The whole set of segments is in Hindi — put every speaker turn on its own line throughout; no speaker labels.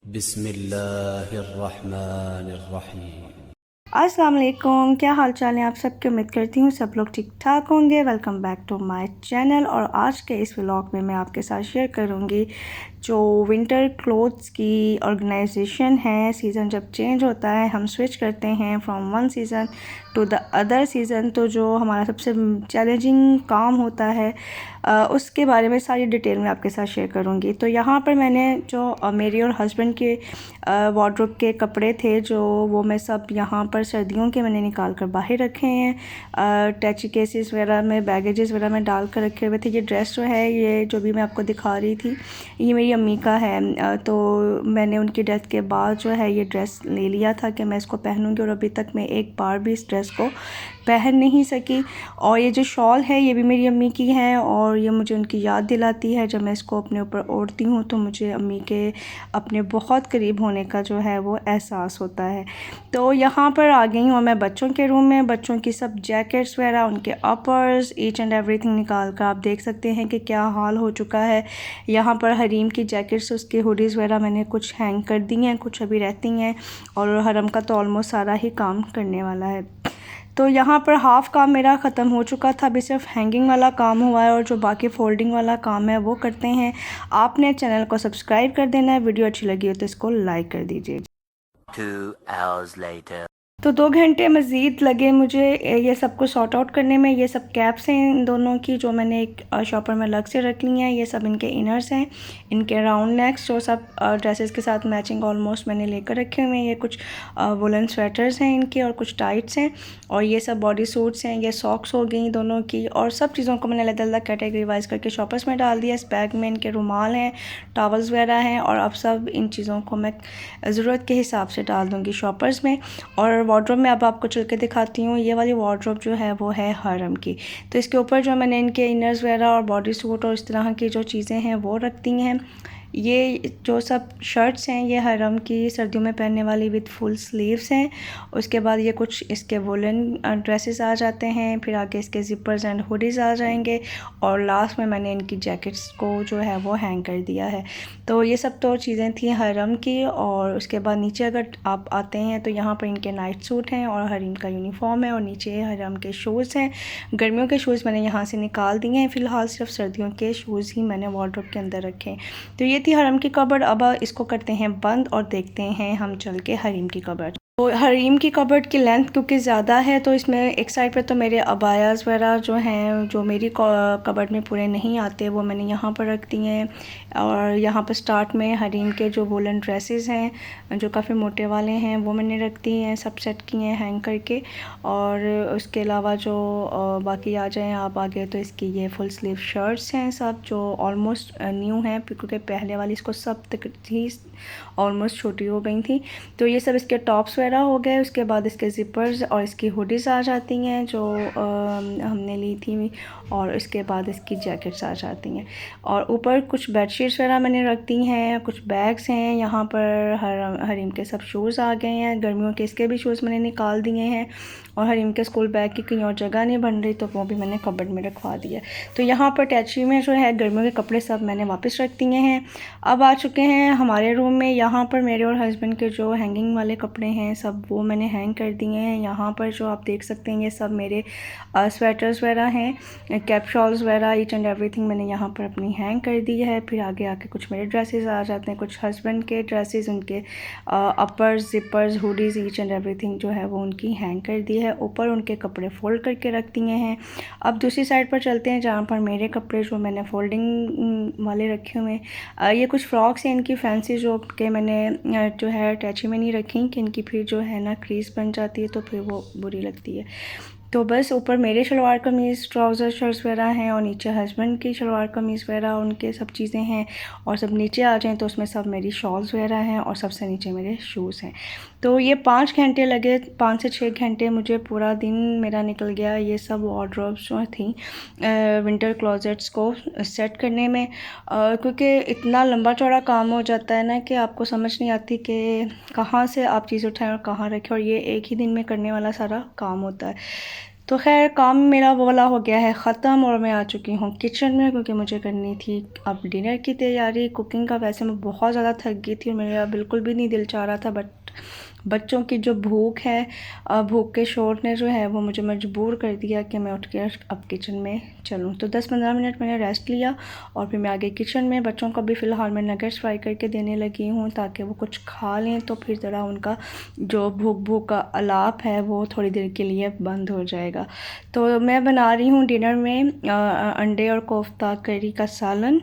बिस्मिल्लाहिर्रहमानिर्रहीम।
अस्सलाम वालेकुम, क्या हाल चाल है आप सबके। उम्मीद करती हूँ सब लोग ठीक ठाक होंगे। Welcome back to my channel. और आज के इस व्लॉग में मैं आपके साथ शेयर करूँगी जो विंटर क्लोथ्स की ऑर्गेनाइजेशन है। सीज़न जब चेंज होता है, हम स्विच करते हैं from one season two the other season, तो जो हमारा सबसे चैलेंजिंग काम होता है उसके बारे में सारी डिटेल में आपके साथ शेयर करूँगी। तो यहाँ पर मैंने जो मेरी और हस्बैंड के वार्डरोब के कपड़े थे, जो वो मैं सब यहाँ पर सर्दियों के मैंने निकाल कर बाहर रखे हैं। टैची केसेस वगैरह में, बैगेजेस वगैरह में डाल कर रखे हुए थे। ये ड्रेस जो है, ये जो भी मैं आपको दिखा रही थी, ये मेरी अम्मी का है। तो मैंने उनकी डेथ के बाद जो है ये ड्रेस ले लिया था कि मैं इसको पहनूंगी, और अभी तक मैं एक बार भी इस ड्रेस को पहन नहीं सकी। और ये जो शॉल है, ये भी मेरी अम्मी की है, और ये मुझे उनकी याद दिलाती है। जब मैं इसको अपने ऊपर ओढ़ती हूँ तो मुझे अम्मी के अपने बहुत करीब होने का जो है वो एहसास होता है। तो यहाँ पर आ गई हूँ मैं बच्चों के रूम में। बच्चों की सब जैकेट्स वगैरह, उनके अपर्स, ईच एंड एवरीथिंग निकाल कर आप देख सकते हैं कि क्या हाल हो चुका है। यहाँ पर हरीम की जैकेट्स, उसके हुडीज़ वगैरह मैंने कुछ हैंग कर दी हैं, कुछ अभी रहती हैं, और हरम का तो ऑलमोस्ट सारा ही काम करने वाला है। तो यहाँ पर हाफ़ काम मेरा ख़त्म हो चुका था, अभी सिर्फ हैंगिंग वाला काम हुआ है, और जो बाकी फ़ोल्डिंग वाला काम है वो करते हैं। आपने चैनल को सब्सक्राइब कर देना है, वीडियो अच्छी लगी हो तो इसको लाइक कर दीजिए।
2 hours later।
तो 2 घंटे मज़ीद लगे मुझे ये सब को सॉर्ट आउट करने में। ये सब कैप्स हैं इन दोनों की, जो मैंने एक शॉपर में अलग से रख ली हैं। ये सब इनके इनर्स हैं, इनके राउंड नेक्स, जो सब ड्रेसेस के साथ मैचिंग ऑलमोस्ट मैंने लेकर रखे हुए हैं। ये कुछ वुलन स्वेटर्स हैं इनके, और कुछ टाइट्स हैं, और ये सब बॉडी सूट्स हैं। ये सॉक्स हो गई दोनों की, और सब चीज़ों को मैंने अलग-अलग कैटेगरी वाइज करके शॉपर्स में डाल दिया। इस बैग में इनके रुमाल हैं, टॉवल्स वगैरह हैं, और अब सब इन चीज़ों को मैं ज़रूरत के हिसाब से डाल दूँगी शॉपर्स में। और वार्डरोब में अब आपको चल के दिखाती हूँ। ये वाली वार्डरोब जो है वो है हरम की। तो इसके ऊपर जो मैंने इनके इनर्स वगैरह और बॉडी सूट और इस तरह की जो चीज़ें हैं वो रख दी हैं। ये जो सब शर्ट्स हैं, ये हरम की सर्दियों में पहनने वाली विद फुल स्लीव्स हैं। उसके बाद ये कुछ इसके वुलन ड्रेसेस आ जाते हैं, फिर आगे इसके ज़िपर्स एंड हुडीज़ आ जाएंगे, और लास्ट में मैंने इनकी जैकेट्स को जो है वो हैंग कर दिया है। तो ये सब तो चीज़ें थी हरम की। और उसके बाद नीचे अगर आप आते हैं तो यहाँ पर इनके नाइट सूट हैं, और हरीम का यूनिफॉर्म है, और नीचे हरम के शूज़ हैं। गर्मियों के शूज़ मैंने यहाँ से निकाल दिए हैं, फ़िलहाल सिर्फ सर्दियों के शूज़ ही मैंने वार्डरोब के अंदर रखे हैं। तो ये थी हरम की कबर्ड। अब इसको करते हैं बंद और देखते हैं हम चल के हरीम की कबर्ड। तो हरीम की कबर्ड की लेंथ क्योंकि ज़्यादा है, तो इसमें एक साइड पे तो मेरे अबायाज़ वगैरह जो हैं, जो मेरी कबर्ड में पूरे नहीं आते, वो मैंने यहाँ पर रख दिए हैं। और यहाँ पर स्टार्ट में हरीम के जो वुलन ड्रेसेस हैं, जो काफ़ी मोटे वाले हैं, वो मैंने रख दिए हैं, सब सेट किए हैं हैंग करके। और उसके अलावा जो बाकी आ जाएँ आप आगे, तो इसकी ये फुल स्लीव शर्ट्स हैं सब, जो ऑलमोस्ट न्यू हैं, क्योंकि पहले वाली इसको सब तक ही ऑलमोस्ट छोटी हो गई थी। तो ये सब इसके टॉप्स वगैरह हो गए। उसके बाद इसके ज़िपर्स और इसकी हुडीज़ आ जाती हैं जो हमने ली थी, और इसके बाद इसकी जैकेट्स आ जाती हैं। और ऊपर कुछ बेडशीट्स वगैरह मैंने रख दी हैं, कुछ बैग्स हैं। यहाँ पर हरीम के सब शूज़ आ गए हैं, गर्मियों के इसके भी शूज़ मैंने निकाल दिए हैं। और हरीम के स्कूल बैग की कहीं और जगह नहीं बन रही, तो वो भी मैंने कबर्ड में रखवा दिया। तो यहाँ पर टैची में जो है गर्मियों के कपड़े सब मैंने वापस रख दिए हैं। अब आ चुके हैं हमारे रूम में। यहाँ पर मेरे और हस्बैंड के जो हैंगिंग वाले कपड़े हैं सब वो मैंने हैंग कर दिए हैं। यहाँ पर जो आप देख सकते हैं, ये सब मेरे स्वेटर्स वगैरह हैं, कैप शॉल्स वगैरह, ईच एंड एवरीथिंग मैंने यहाँ पर अपनी हैंग कर दी है। फिर आगे आके कुछ मेरे ड्रेसेस आ जाते हैं, कुछ हस्बैंड के ड्रेसेस, उनके uppers, zippers, hoodies, each and everything जो है वो उनकी हैंग कर दी है। ऊपर उनके कपड़े फ़ोल्ड करके रख दिए हैं। अब दूसरी साइड पर चलते हैं, जहाँ पर मेरे कपड़े जो मैंने फ़ोल्डिंग वाले रखे हुए हैं। ये कुछ फ्रॉक्स हैं इनकी फैंसी, जो कि मैंने जो है अटैची में नहीं रखी, कि इनकी फिर जो है ना क्रीज बन जाती है, तो फिर वो बुरी लगती है। तो बस ऊपर मेरे शलवार कमीज़, ट्राउज़र, शर्ट्स वगैरह हैं, और नीचे हस्बैंड की शलवार कमीज़ वगैरह, उनके सब चीज़ें हैं। और सब नीचे आ जाएँ तो उसमें सब मेरी शॉल्स वगैरह हैं, और सबसे नीचे मेरे शूज़ हैं। तो ये 5 घंटे लगे, 5 से 6 घंटे मुझे पूरा दिन मेरा निकल गया ये सब वार्डरोब्स जो थी विंटर क्लोजेट्स को सेट करने में। क्योंकि इतना लंबा चौड़ा काम हो जाता है ना, कि आपको समझ नहीं आती कि कहाँ से आप चीज़ उठाएं और कहाँ रखें, और ये एक ही दिन में करने वाला सारा काम होता है। तो खैर काम मेरा वो वाला हो गया है ख़त्म और मैं आ चुकी हूँ किचन में, क्योंकि मुझे करनी थी अब डिनर की तैयारी। कुकिंग का वैसे मैं बहुत ज़्यादा थक गई थी और मेरा बिल्कुल भी नहीं दिल चाह रहा था, बट बच्चों की जो भूख है, भूख के शोर ने जो है वो मुझे मजबूर कर दिया कि मैं उठ के अब किचन में चलूँ। तो 10-15 मिनट मैंने रेस्ट लिया और फिर मैं आ गई किचन में। बच्चों को भी फ़िलहाल मैं नगेट्स फ्राई करके देने लगी हूँ ताकि वो कुछ खा लें, तो फिर ज़रा उनका जो भूख का अलाप है वो थोड़ी देर के लिए बंद हो जाएगा। तो मैं बना रही हूँ डिनर में अंडे और कोफ्ता करी का सालन,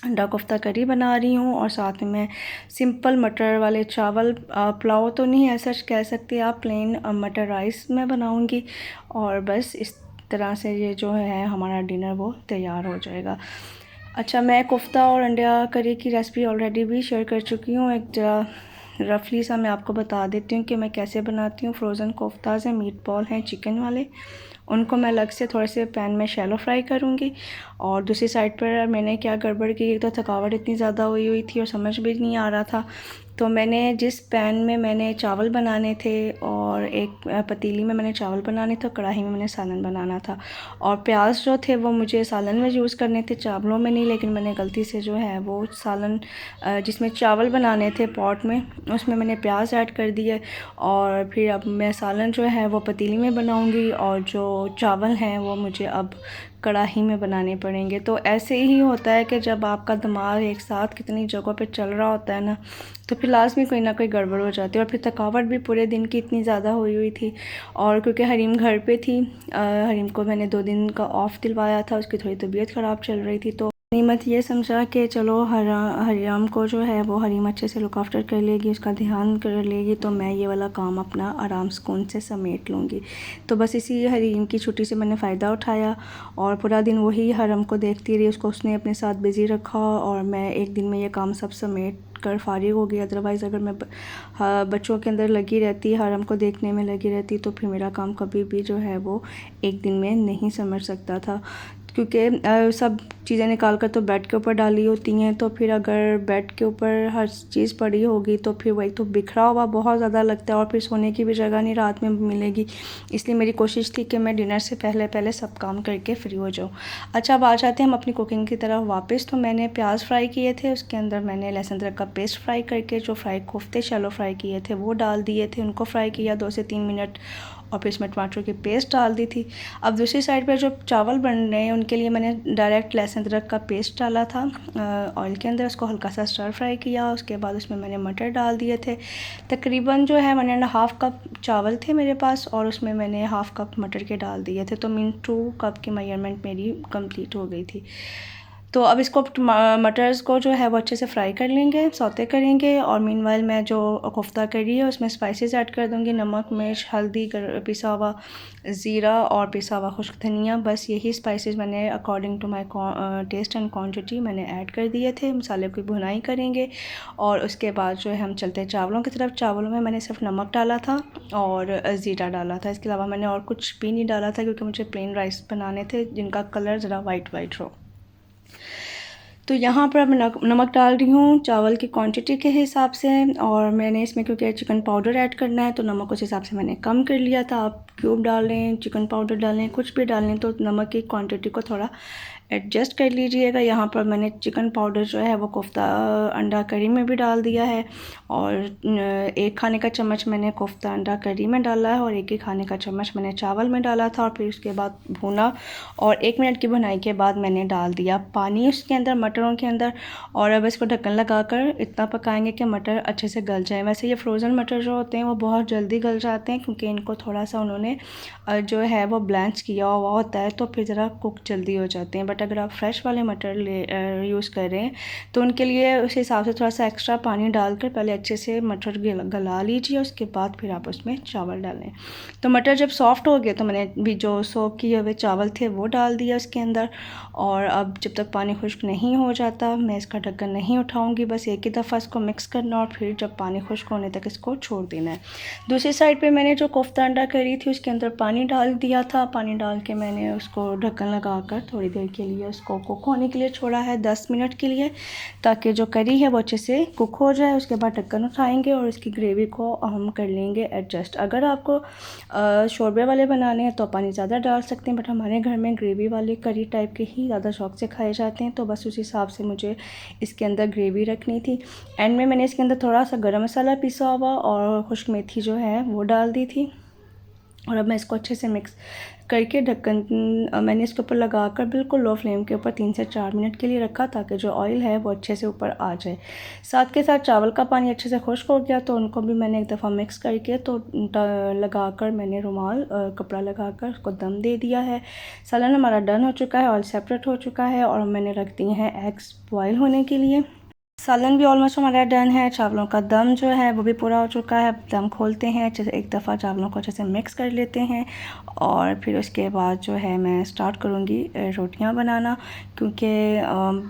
अंडा कोफ्ता करी बना रही हूँ और साथ में मैं सिंपल मटर वाले चावल, पुलाव तो नहीं ऐसा कह सकते आप, प्लेन मटर राइस मैं बनाऊँगी। और बस इस तरह से ये जो है हमारा डिनर वो तैयार हो जाएगा। अच्छा, मैं कोफ्ता और अंडा करी की रेसिपी ऑलरेडी भी शेयर कर चुकी हूँ। एक रफली सा मैं आपको बता देती हूँ कि मैं कैसे बनाती हूँ। फ्रोज़न कोफ्ताज़ हैं, मीट बॉल हैं चिकन वाले, उनको मैं अलग से थोड़े से पैन में शैलो फ्राई करूँगी। और दूसरी साइड पर मैंने क्या गड़बड़ की, एक तो थकावट इतनी ज़्यादा हुई थी और समझ भी नहीं आ रहा था, तो मैंने जिस पैन में मैंने चावल बनाने थे और एक पतीली में मैंने चावल बनाने थे, कढ़ाई में मैंने सालन बनाना था। और प्याज जो थे वो मुझे सालन में यूज़ करने थे, चावलों में नहीं, लेकिन मैंने गलती से जो है वो सालन जिसमें चावल बनाने थे पॉट में, उसमें मैंने प्याज ऐड कर दिए। और फिर अब मैं सालन जो है वो पतीली में बनाऊंगी और जो चावल हैं वो मुझे अब कढ़ाई में बनाने पड़ेंगे। तो ऐसे ही होता है कि जब आपका दिमाग एक साथ कितनी जगहों पे चल रहा होता है ना, तो फिर लास्ट में कोई ना कोई गड़बड़ हो जाती है। और फिर थकावट भी पूरे दिन की इतनी ज़्यादा हुई थी। और क्योंकि हरीम घर पे थी, हरीम को मैंने 2 दिन का ऑफ़ दिलवाया था, उसकी थोड़ी तबीयत ख़राब चल रही थी, तो नीमत ये समझा कि चलो हरियाम को जो है वो हरीम अच्छे से लुक आफ्टर कर लेगी, उसका ध्यान कर लेगी, तो मैं ये वाला काम अपना आराम सुकून से समेट लूँगी। तो बस इसी हरीम की छुट्टी से मैंने फ़ायदा उठाया और पूरा दिन वही हरम को देखती रही, उसको उसने अपने साथ बिज़ी रखा और मैं एक दिन में ये काम सब समेट कर फारिग हो गई। अदरवाइज़ अगर मैं बच्चों के अंदर लगी रहती, हरम को देखने में लगी रहती, तो फिर मेरा काम कभी भी जो है वो एक दिन में नहीं समझ सकता था, क्योंकि सब चीज़ें निकाल कर तो बेड के ऊपर डाली होती हैं, तो फिर अगर बेड के ऊपर हर चीज़ पड़ी होगी तो फिर वही तो बिखरा हुआ बहुत ज़्यादा लगता है और फिर सोने की भी जगह नहीं रात में मिलेगी। इसलिए मेरी कोशिश थी कि मैं डिनर से पहले सब काम करके फ्री हो जाऊँ। अच्छा, अब आ जाते हैं हम अपनी कुकिंग की तरफ वापस। तो मैंने प्याज फ्राई किए थे, उसके अंदर मैंने लहसुन अदरक का पेस्ट फ्राई करके जो फ्राई कोफ्ते शैलो फ्राई किए थे वो डाल दिए थे, उनको फ्राई किया 2 से 3 मिनट और फिर इसमें टमाटर की पेस्ट डाल दी थी। अब दूसरी साइड पर जो चावल बन रहे हैं उनके लिए मैंने डायरेक्ट लहसुन अदरक का पेस्ट डाला था ऑयल के अंदर, उसको हल्का सा स्टर फ्राई किया। उसके बाद उसमें मैंने मटर डाल दिए थे। तकरीबन जो है 1.5 कप चावल थे मेरे पास और उसमें मैंने हाफ़ कप मटर के डाल दिए थे, तो मीन 2 कप की मेजरमेंट मेरी कंप्लीट हो गई थी। तो अब इसको मटर्स को जो है वो अच्छे से फ्राई कर लेंगे, सौते करेंगे। और मीनवाइल मैं जो कोफ्ता करी है उसमें स्पाइसेस ऐड कर दूँगी, नमक, मिर्च, हल्दी, पिसा हुआ ज़ीरा और पिसा हुआ खुश्क धनिया। बस यही स्पाइसेस मैंने according to my taste and quantity मैंने ऐड कर दिए थे। मसाले की भुनाई करेंगे और उसके बाद जो है हम चलते हैं चावलों की तरफ। चावलों में मैंने सिर्फ नमक डाला था और ज़ीरा डाला था, इसके अलावा मैंने और कुछ भी नहीं डाला था, क्योंकि मुझे प्लेन राइस बनाने थे जिनका कलर ज़रा वाइट हो। तो यहाँ पर मैं नमक डाल रही हूँ चावल की क्वांटिटी के हिसाब से, और मैंने इसमें क्योंकि चिकन पाउडर ऐड करना है तो नमक उस हिसाब से मैंने कम कर लिया था। आप क्यूब डालें, चिकन पाउडर डालें, कुछ भी डालें, तो नमक की क्वांटिटी को थोड़ा एडजस्ट कर लीजिएगा। यहाँ पर मैंने चिकन पाउडर जो है वो कोफ्ता अंडा करी में भी डाल दिया है और 1 खाने का चम्मच मैंने कोफ्ता अंडा करी में डाला है और 1 खाने का चम्मच मैंने चावल में डाला था। और फिर उसके बाद भुना और 1 मिनट की भुनाई के बाद मैंने डाल दिया पानी उसके अंदर, मटरों के अंदर। और अब इसको ढक्कन लगाकर इतना पकाएंगे कि मटर अच्छे से गल जाए। वैसे ये फ्रोज़न मटर जो होते हैं वो बहुत जल्दी गल जाते हैं, क्योंकि इनको थोड़ा सा उन्होंने जो है वो ब्लैंच किया हुआ होता है, तो फिर ज़रा कुक जल्दी हो जाते हैं। बट अगर आप फ्रेश वाले मटर यूज़ कर रहे हैं तो उनके लिए उस हिसाब से थोड़ा सा एक्स्ट्रा पानी डालकर पहले अच्छे से मटर गला लीजिए, उसके बाद फिर आप उसमें चावल डालें। तो मटर जब सॉफ्ट हो गए तो मैंने भी जो सोक किए हुए चावल थे वो डाल दिया उसके अंदर। और अब जब तक पानी खुश्क नहीं हो जाता मैं इसका ढक्कन नहीं उठाऊँगी, बस एक ही दफ़ा इसको मिक्स करना और फिर जब पानी खुश्क होने तक इसको छोड़ देना है। दूसरी साइड पे मैंने जो कोफ्ता अंडा करी थी उसके अंदर पानी डाल दिया था। पानी डाल के मैंने उसको ढक्कन लगाकर थोड़ी देर के लिए उसको कुक होने के लिए छोड़ा है 10 मिनट के लिए, ताकि जो करी है वो अच्छे से कुक हो जाए। उसके बाद ढक्कन उठाएंगे और इसकी ग्रेवी को हम कर लेंगे एडजस्ट। अगर आपको शोरबे वाले बनाने हैं तो पानी ज़्यादा डाल सकते हैं, बट हमारे घर में ग्रेवी वाले करी टाइप के ही ज़्यादा शौक़ से खाए जाते हैं, तो बस उस हिसाब से मुझे इसके अंदर ग्रेवी रखनी थी। एंड में मैंने इसके अंदर थोड़ा सा गरम मसाला पिसा हुआ और खुश्क मेथी जो है वो डाल दी थी। और अब मैं इसको अच्छे से मिक्स करके ढक्कन मैंने इसके ऊपर लगाकर बिल्कुल लो फ्लेम के ऊपर 3 से 4 मिनट के लिए रखा, ताकि जो ऑयल है वो अच्छे से ऊपर आ जाए। साथ के साथ चावल का पानी अच्छे से खुश्क हो गया, तो उनको भी मैंने एक दफ़ा मिक्स करके तो लगाकर मैंने रुमाल कपड़ा लगाकर उसको दम दे दिया है। सालन हमारा डन हो चुका है, ऑयल सेपरेट हो चुका है और मैंने रख दिए हैं एग्स बॉयल होने के लिए। सालन भी ऑलमोस्ट हमारा डन है। चावलों का दम जो है वो भी पूरा हो चुका है। दम खोलते हैं, अच्छे से एक दफ़ा चावलों को अच्छे से मिक्स कर लेते हैं और फिर उसके बाद जो है मैं स्टार्ट करूँगी रोटियां बनाना, क्योंकि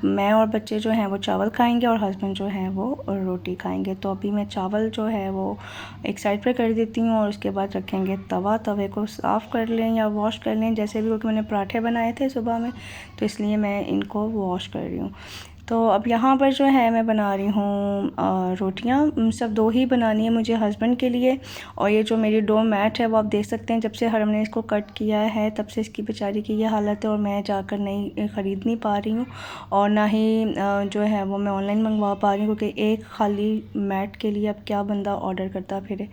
मैं और बच्चे जो हैं वो चावल खाएंगे और हस्बैंड जो हैं वो रोटी खाएंगे। तो अभी मैं चावल जो है वो एक साइड पर कर देती हूँ और उसके बाद रखेंगे तवा। तवे को साफ़ कर लें या वॉश कर लें जैसे भी, क्योंकि मैंने पराठे बनाए थे सुबह में, तो इसलिए मैं इनको वॉश कर रही हूँ। तो अब यहाँ पर जो है मैं बना रही हूँ रोटियाँ। सब 2 ही बनानी है मुझे हस्बैंड के लिए। और ये जो मेरी डो मैट है वो आप देख सकते हैं, जब से हमने इसको कट किया है तब से इसकी बेचारी की ये हालत है और मैं जाकर नहीं ख़रीद नहीं पा रही हूँ और ना ही जो है वो मैं ऑनलाइन मंगवा पा रही हूँ, क्योंकि एक खाली मैट के लिए अब क्या बंदा ऑर्डर करता फिरे।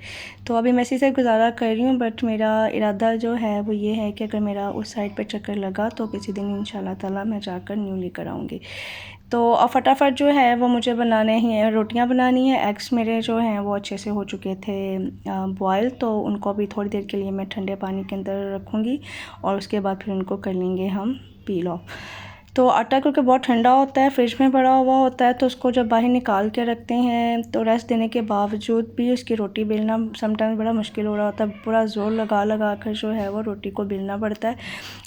तो अभी मैं इसी से गुजारा कर रही हूँ, बट मेरा इरादा जो है वो ये है कि अगर मेरा उस साइड पर चक्कर लगा तो किसी दिन इंशाल्लाह ताला मैं जाकर न्यू लेकर आऊँगी। तो अब फटाफट जो है वो मुझे बनाने ही है, रोटियां बनानी है। एग्स मेरे जो हैं वो अच्छे से हो चुके थे बॉयल, तो उनको अभी थोड़ी देर के लिए मैं ठंडे पानी के अंदर रखूँगी और उसके बाद फिर उनको कर लेंगे हम पील ऑफ। तो आटा क्योंकि बहुत ठंडा होता है, फ्रिज में पड़ा हुआ होता है, तो उसको जब बाहर निकाल के रखते हैं तो रेस्ट देने के बावजूद भी उसकी रोटी बेलना समटाइम्स बड़ा मुश्किल हो रहा होता है। पूरा ज़ोर लगा लगा कर जो है वो रोटी को बेलना पड़ता है।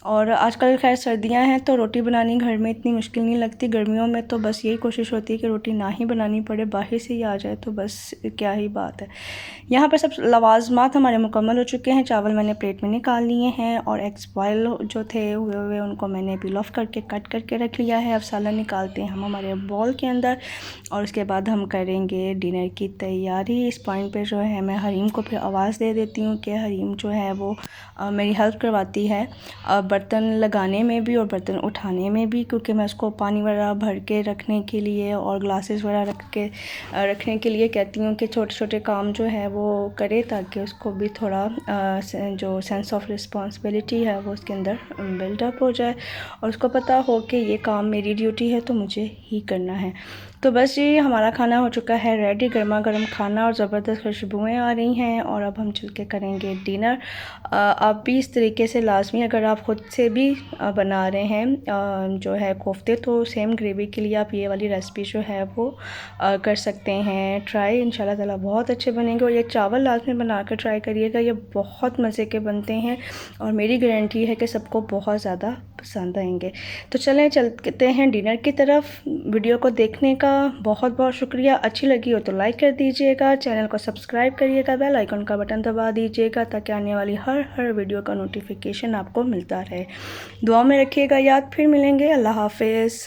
और आजकल खैर सर्दियां हैं तो रोटी बनानी घर में इतनी मुश्किल नहीं लगती। गर्मियों में तो बस यही कोशिश होती है कि रोटी ना ही बनानी पड़े, बाहर से ही आ जाए तो बस क्या ही बात है। यहाँ पर सब लवाजमात हमारे मुकम्मल हो चुके हैं। चावल मैंने प्लेट में निकाल लिए हैं और एग्स बॉयल जो थे हुए हुए उनको मैंने पील ऑफ करके कट करके रख लिया है। अब सालन निकालते हैं हम हमारे बॉल के अंदर और उसके बाद हम करेंगे डिनर की तैयारी। इस पॉइंट पे जो है मैं हरीम को फिर आवाज़ दे देती हूँ कि हरीम जो है वो मेरी हेल्प करवाती है बर्तन लगाने में भी और बर्तन उठाने में भी, क्योंकि मैं उसको पानी वगैरह भर के रखने के लिए और ग्लासेस वगैरह रखने के लिए कहती हूँ कि छोटे छोटे काम जो है वो करे, ताकि उसको भी थोड़ा जो सेंस ऑफ रिस्पॉन्सिबिलिटी है वो उसके अंदर बिल्डअप हो जाए और उसको पता हो कि ये काम मेरी ड्यूटी है तो मुझे ही करना है। तो बस जी हमारा खाना हो चुका है रेडी, गर्मा गर्म खाना और ज़बरदस्त खुशबुएँ आ रही हैं और अब हम चल के करेंगे डिनर। आप भी इस तरीके से लाजमी, अगर आप ख़ुद से भी बना रहे हैं जो है कोफ्ते, तो सेम ग्रेवी के लिए आप ये वाली रेसिपी जो है वो कर सकते हैं ट्राई। इंशाल्लाह ताला बहुत अच्छे बनेंगे और ये चावल लाजमी बना कर ट्राई करिएगा, ये बहुत मज़े के बनते हैं और मेरी गारंटी है कि सबको बहुत ज़्यादा पसंद आएंगे। तो चलें चलते हैं डिनर की तरफ। वीडियो को देखने का बहुत बहुत शुक्रिया। अच्छी लगी हो तो लाइक कर दीजिएगा, चैनल को सब्सक्राइब करिएगा, बेल आइकन का बटन दबा दीजिएगा ताकि आने वाली हर वीडियो का नोटिफिकेशन आपको मिलता रहे। दुआ में रखिएगा याद, फिर मिलेंगे। अल्लाह हाफ़िज़।